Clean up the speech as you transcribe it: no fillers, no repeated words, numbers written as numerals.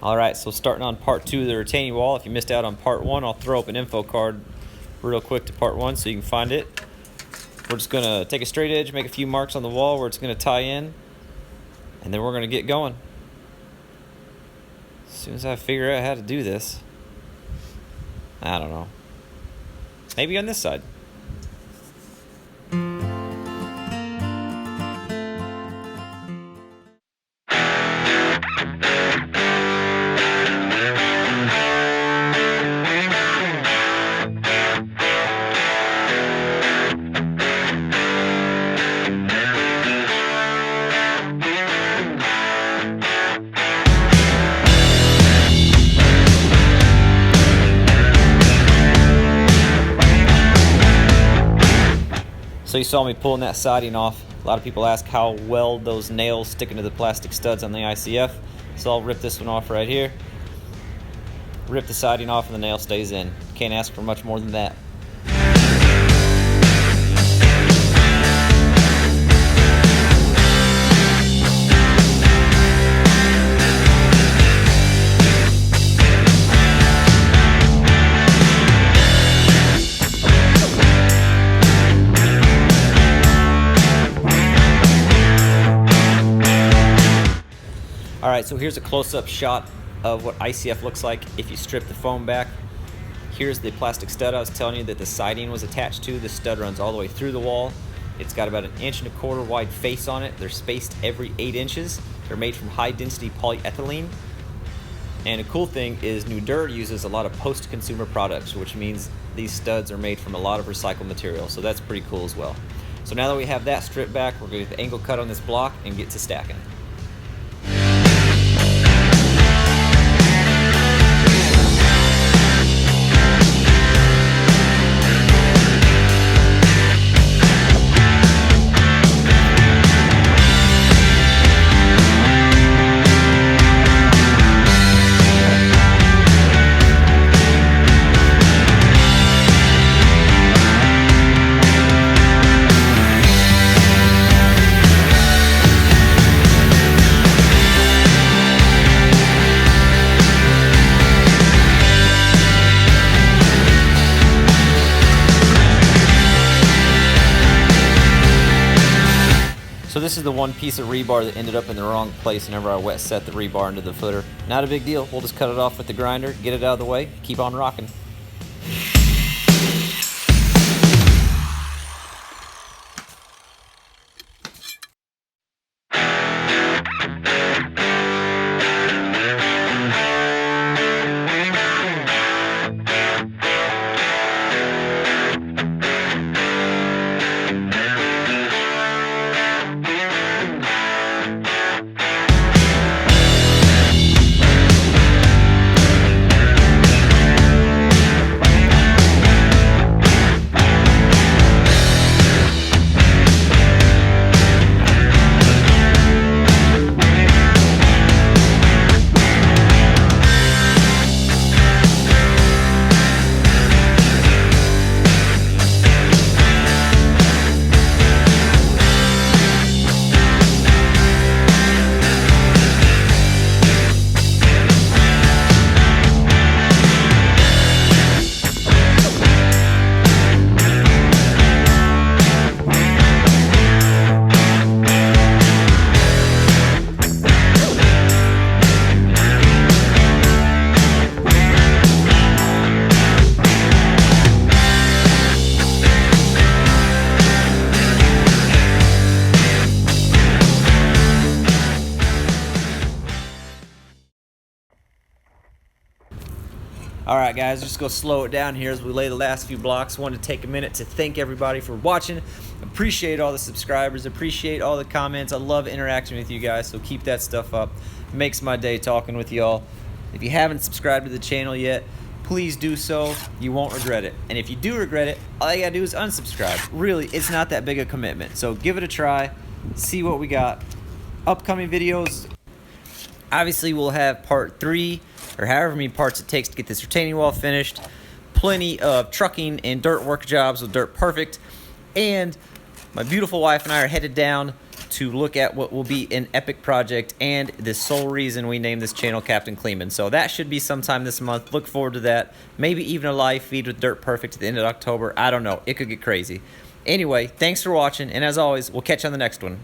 Alright, so starting on part 2 of the retaining wall. If you missed out on part 1, I'll throw up an info card real quick to part 1 so you can find it. We're just going to take a straight edge, make a few marks on the wall where it's going to tie in, and then we're going to get going. As soon as I figure out how to do this, I don't know. Maybe on this side. So you saw me pulling that siding off. A lot of people ask how well those nails stick into the plastic studs on the ICF. So I'll rip this one off right here. Rip the siding off and the nail stays in. Can't ask for much more than that. Alright, so here's a close-up shot of what ICF looks like if you strip the foam back. Here's the plastic stud I was telling you that the siding was attached to. The stud runs all the way through the wall. It's got about 1.25 inch wide face on it. They're spaced every 8 inches. They're made from high-density polyethylene. And a cool thing is Nudura uses a lot of post-consumer products, which means these studs are made from a lot of recycled material. So that's pretty cool as well. So now that we have that stripped back, we're going to get the angle cut on this block and get to stacking. So this is the one piece of rebar that ended up in the wrong place whenever I wet set the rebar into the footer. Not a big deal. We'll just cut it off with the grinder, get it out of the way, keep on rocking. Alright guys, just go slow it down here as we lay the last few blocks. Wanted to take a minute to thank everybody for watching. Appreciate all the subscribers, appreciate all the comments. I love interacting with you guys, so keep that stuff up. It makes my day talking with y'all. If you haven't subscribed to the channel yet, please do so. You won't regret it. And if you do regret it, all you gotta do is unsubscribe. Really, it's not that big a commitment. So give it a try, see what we got. Upcoming videos, obviously we'll have part 3 or however many parts it takes to get this retaining wall finished. Plenty of trucking and dirt work jobs with Dirt Perfect. And my beautiful wife and I are headed down to look at what will be an epic project and the sole reason we named this channel Captain Kleeman. So that should be sometime this month. Look forward to that. Maybe even a live feed with Dirt Perfect at the end of October. I don't know. It could get crazy. Anyway, thanks for watching, and as always, we'll catch you on the next one.